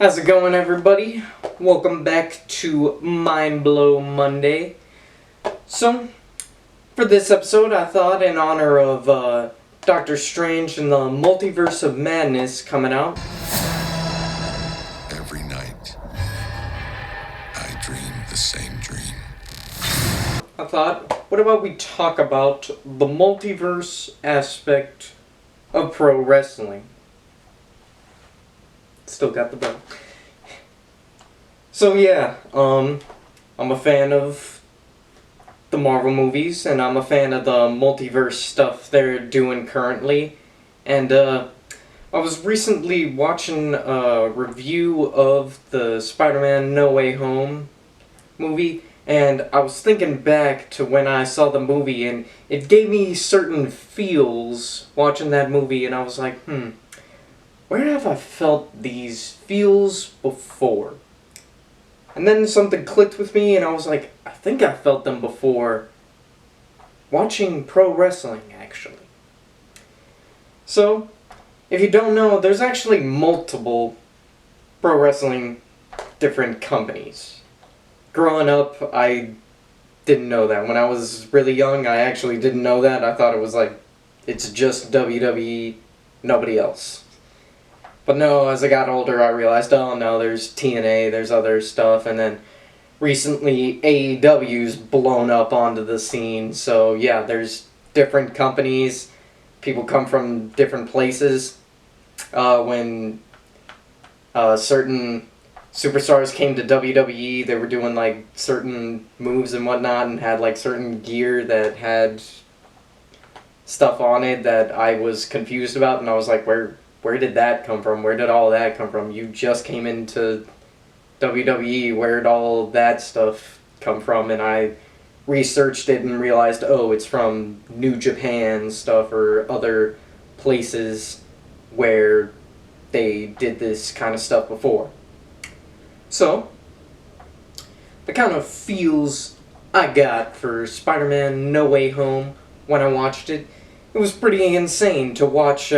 How's it going, everybody? Welcome back to Mind Blow Monday. So, for this episode, I thought in honor of Doctor Strange and the Multiverse of Madness coming out, Every night, I dream the same dream. I thought, what about we talk about the multiverse aspect of pro wrestling? Still got the bell. So yeah, I'm a fan of the Marvel movies, and I'm a fan of the multiverse stuff they're doing currently. And I was recently watching a review of the Spider-Man No Way Home movie, and I was thinking back to when I saw the movie, and it gave me certain feels watching that movie, and I was like, where have I felt these feels before? And then something clicked with me, and I was like, I think I felt them before watching pro wrestling, actually. So, if you don't know, there's actually multiple pro wrestling different companies. Growing up, I didn't know that. When I was really young, I actually didn't know that. I thought it was like, it's just WWE, nobody else. But no, as I got older, I realized, oh no, there's TNA, there's other stuff, and then recently AEW's blown up onto the scene, so yeah, there's different companies, people come from different places. When certain superstars came to WWE, they were doing like certain moves and whatnot, and had like certain gear that had stuff on it that I was confused about, and I was like, where did that come from? Where did all that come from? You just came into WWE. Where did all that stuff come from? And I researched it and realized, oh, it's from New Japan stuff or other places where they did this kind of stuff before. So, the kind of feels I got for Spider-Man No Way Home when I watched it, it was pretty insane to watch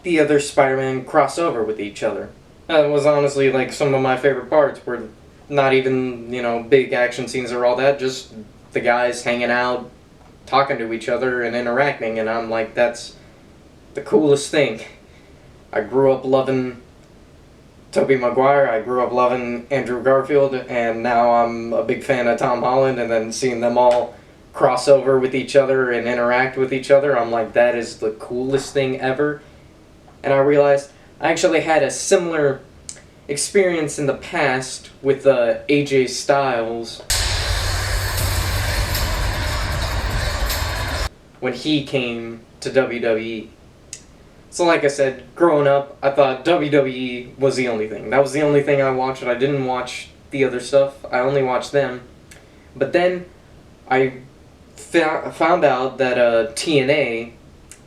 the other Spider-Man cross over with each other. That was honestly like some of my favorite parts, were not even, big action scenes or all that, just the guys hanging out, talking to each other and interacting, and I'm like, that's the coolest thing. I grew up loving Tobey Maguire, I grew up loving Andrew Garfield, and now I'm a big fan of Tom Holland, and then seeing them all cross over with each other and interact with each other, I'm like, that is the coolest thing ever. And I realized I actually had a similar experience in the past with AJ Styles when he came to WWE. So like I said, growing up, I thought WWE was the only thing. That was the only thing I watched. I didn't watch the other stuff. I only watched them. But then I found out that TNA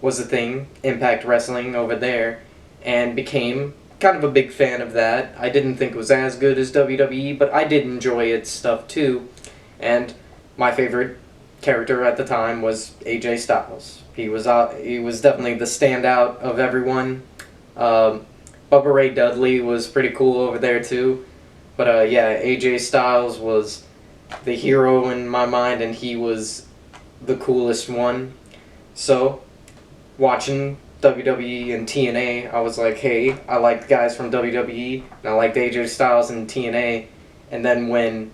was a thing, Impact Wrestling over there, and became kind of a big fan of that. I didn't think it was as good as WWE, but I did enjoy its stuff too. And my favorite character at the time was AJ Styles. He was definitely the standout of everyone. Bubba Ray Dudley was pretty cool over there too. But yeah, AJ Styles was the hero in my mind, and he was the coolest one. So, watching WWE and TNA, I was like, hey, I like guys from WWE, and I liked AJ Styles and TNA, and then when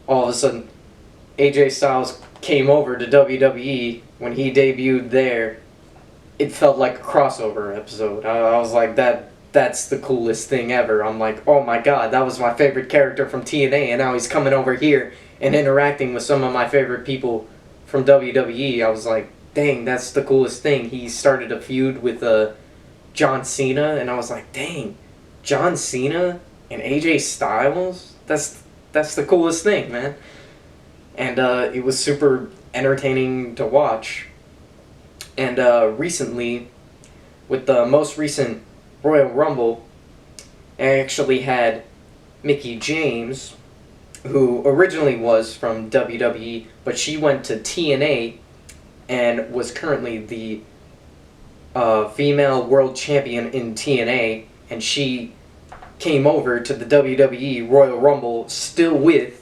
all of a sudden AJ Styles came over to WWE, when he debuted there, it felt like a crossover episode. I was like, that's the coolest thing ever. I'm like, oh my god, that was my favorite character from TNA, and now he's coming over here and interacting with some of my favorite people from WWE. I was like, dang, that's the coolest thing. He started a feud with John Cena, and I was like, dang, John Cena and AJ Styles? That's the coolest thing, man. And it was super entertaining to watch. And recently, with the most recent Royal Rumble, I actually had Mickie James, who originally was from WWE, but she went to TNA and was currently the female world champion in TNA, and she came over to the WWE Royal Rumble still with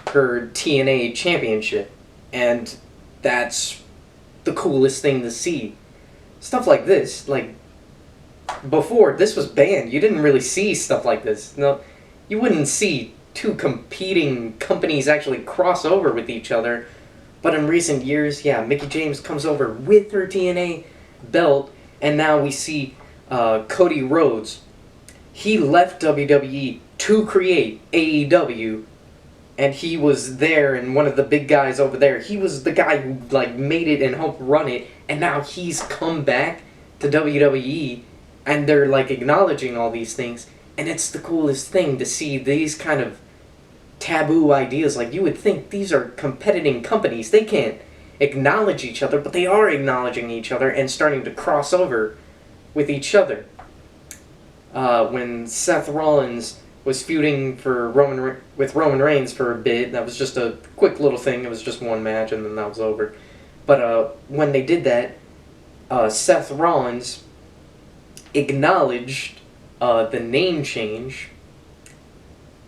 her TNA championship. And that's the coolest thing to see. Stuff like this, like, before this was banned, you didn't really see stuff like this. No, you wouldn't see two competing companies actually cross over with each other. But in recent years, yeah, Mickie James comes over with her TNA belt, and now we see Cody Rhodes. He left WWE to create AEW, and he was there, and one of the big guys over there. He was the guy who like made it and helped run it, and now he's come back to WWE, and they're like acknowledging all these things, and it's the coolest thing to see these kind of taboo ideas. Like, you would think these are competing companies, they can't acknowledge each other, but they are acknowledging each other and starting to cross over with each other. When Seth Rollins was feuding for with Roman Reigns for a bit, that was just a quick little thing. It was just one match and then that was over. But when they did that, Seth Rollins acknowledged the name change.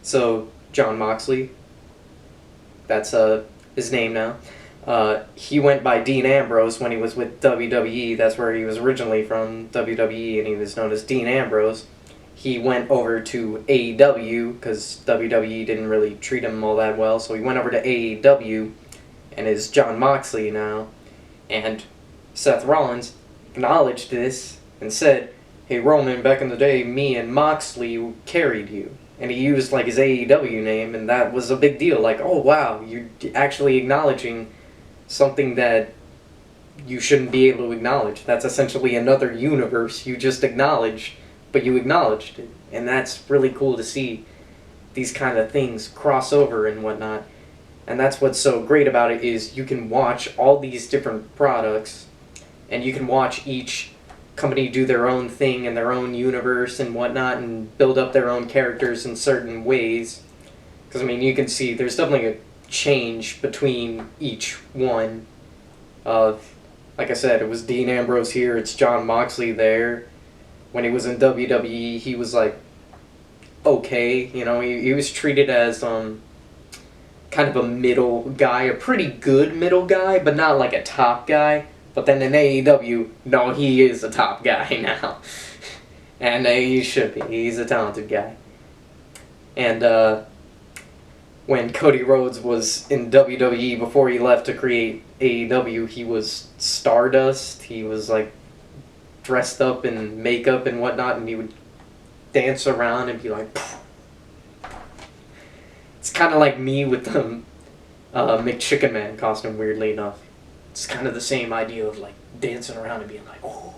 So Jon Moxley, that's his name now. He went by Dean Ambrose when he was with WWE. That's where he was originally from, WWE, and he was known as Dean Ambrose. He went over to AEW because WWE didn't really treat him all that well, so he went over to AEW and is Jon Moxley now. And Seth Rollins acknowledged this and said, "Hey Roman, back in the day, me and Moxley carried you." And he used like his AEW name, and that was a big deal. Like, oh wow, you're actually acknowledging something that you shouldn't be able to acknowledge. That's essentially another universe you just acknowledged, but you acknowledged it. And that's really cool to see these kind of things cross over and whatnot. And that's what's so great about it, is you can watch all these different products, and you can watch each company do their own thing in their own universe and whatnot, and build up their own characters in certain ways. Because, I mean, you can see there's definitely a change between each one. Like I said, it was Dean Ambrose here, it's Jon Moxley there. When he was in WWE, he was like, okay, you know, he was treated as kind of a middle guy, a pretty good middle guy, but not like a top guy. But then in AEW, no, he is a top guy now. And he should be. He's a talented guy. And when Cody Rhodes was in WWE before he left to create AEW, he was Stardust. He was like dressed up in makeup and whatnot, and he would dance around and be like, pfft. It's kind of like me with the McChicken Man costume, weirdly enough. It's kind of the same idea of like dancing around and being like, oh.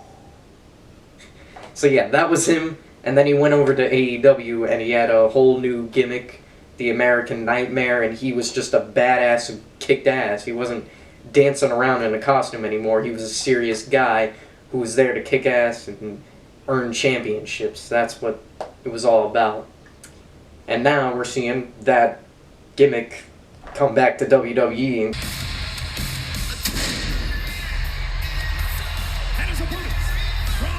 So yeah, that was him. And then he went over to AEW and he had a whole new gimmick, the American Nightmare, and he was just a badass who kicked ass. He wasn't dancing around in a costume anymore. He was a serious guy who was there to kick ass and earn championships. That's what it was all about. And now we're seeing that gimmick come back to WWE and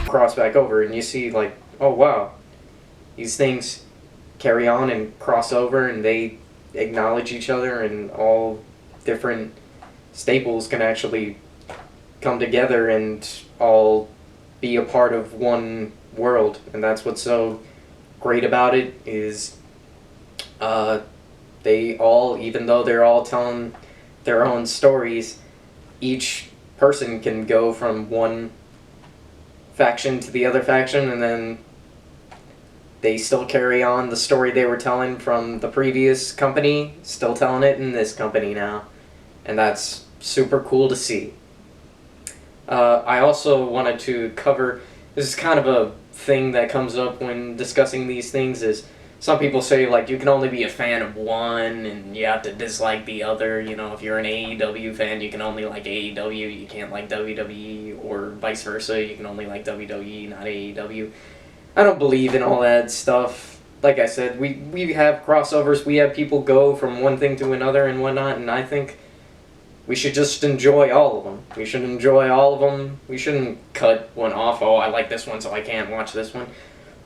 cross back over, and you see like, oh wow, these things carry on and cross over, and they acknowledge each other, and all different staples can actually come together and all be a part of one world. And that's what's so great about it, is they all, even though they're all telling their own stories, each person can go from one faction to the other faction, and then they still carry on the story they were telling from the previous company, still telling it in this company now. And that's super cool to see. I also wanted to cover, this is kind of a thing that comes up when discussing these things, is some people say like you can only be a fan of one and you have to dislike the other. You know, if you're an AEW fan, you can only like AEW, you can't like WWE, or vice versa, you can only like WWE, not AEW. I don't believe in all that stuff. Like I said, we have crossovers, we have people go from one thing to another and whatnot, and I think we should just enjoy all of them. We should enjoy all of them. We shouldn't cut one off. Oh, I like this one, so I can't watch this one.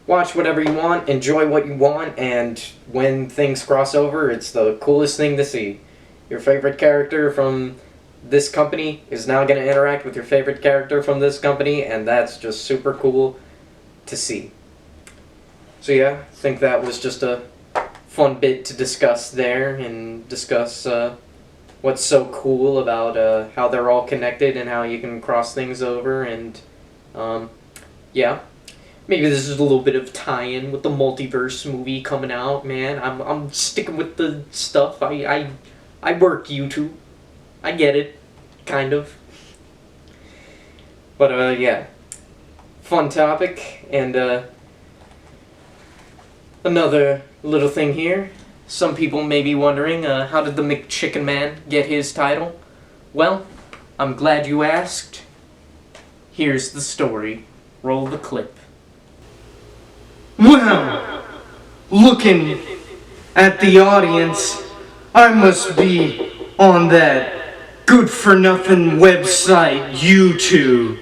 watch whatever you want, enjoy what you want, and when things cross over, it's the coolest thing to see. Your favorite character from this company is now going to interact with your favorite character from this company, and that's just super cool to see. So yeah, I think that was just a fun bit to discuss there, and discuss what's so cool about how they're all connected and how you can cross things over, and yeah. Maybe this is a little bit of tie-in with the Multiverse movie coming out, man. I'm sticking with the stuff. I work YouTube. I get it. Kind of. But, yeah. Fun topic. And, another little thing here. Some people may be wondering, how did the McChicken Man get his title? Well, I'm glad you asked. Here's the story. Roll the clip. Well, looking at the audience, I must be on that good-for-nothing website, YouTube.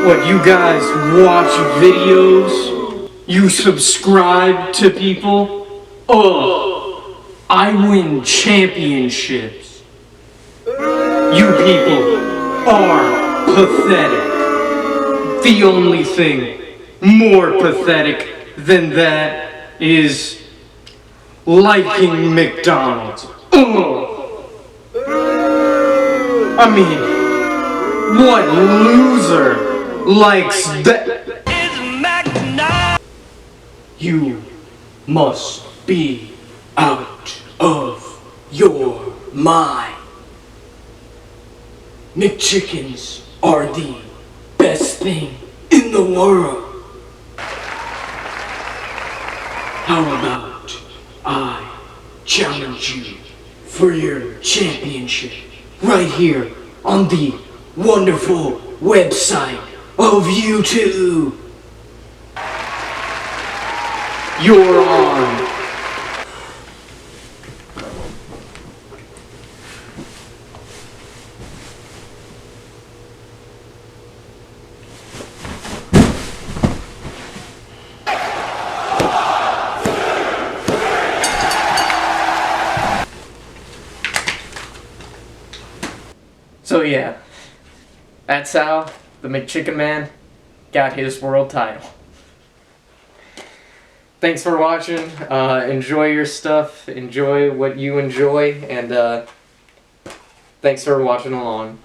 What, you guys watch videos? You subscribe to people? Oh, I win championships. You people are pathetic. The only thing more pathetic than that is liking McDonald's. Ugh. I mean, what loser likes that? You must be out of your mind. McChickens are the best thing in the world. How about I challenge you for your championship right here on the wonderful website of YouTube? You're on. So yeah, that's how the McChicken Man got his world title. Thanks for watching. Enjoy your stuff. Enjoy what you enjoy, and thanks for watching along.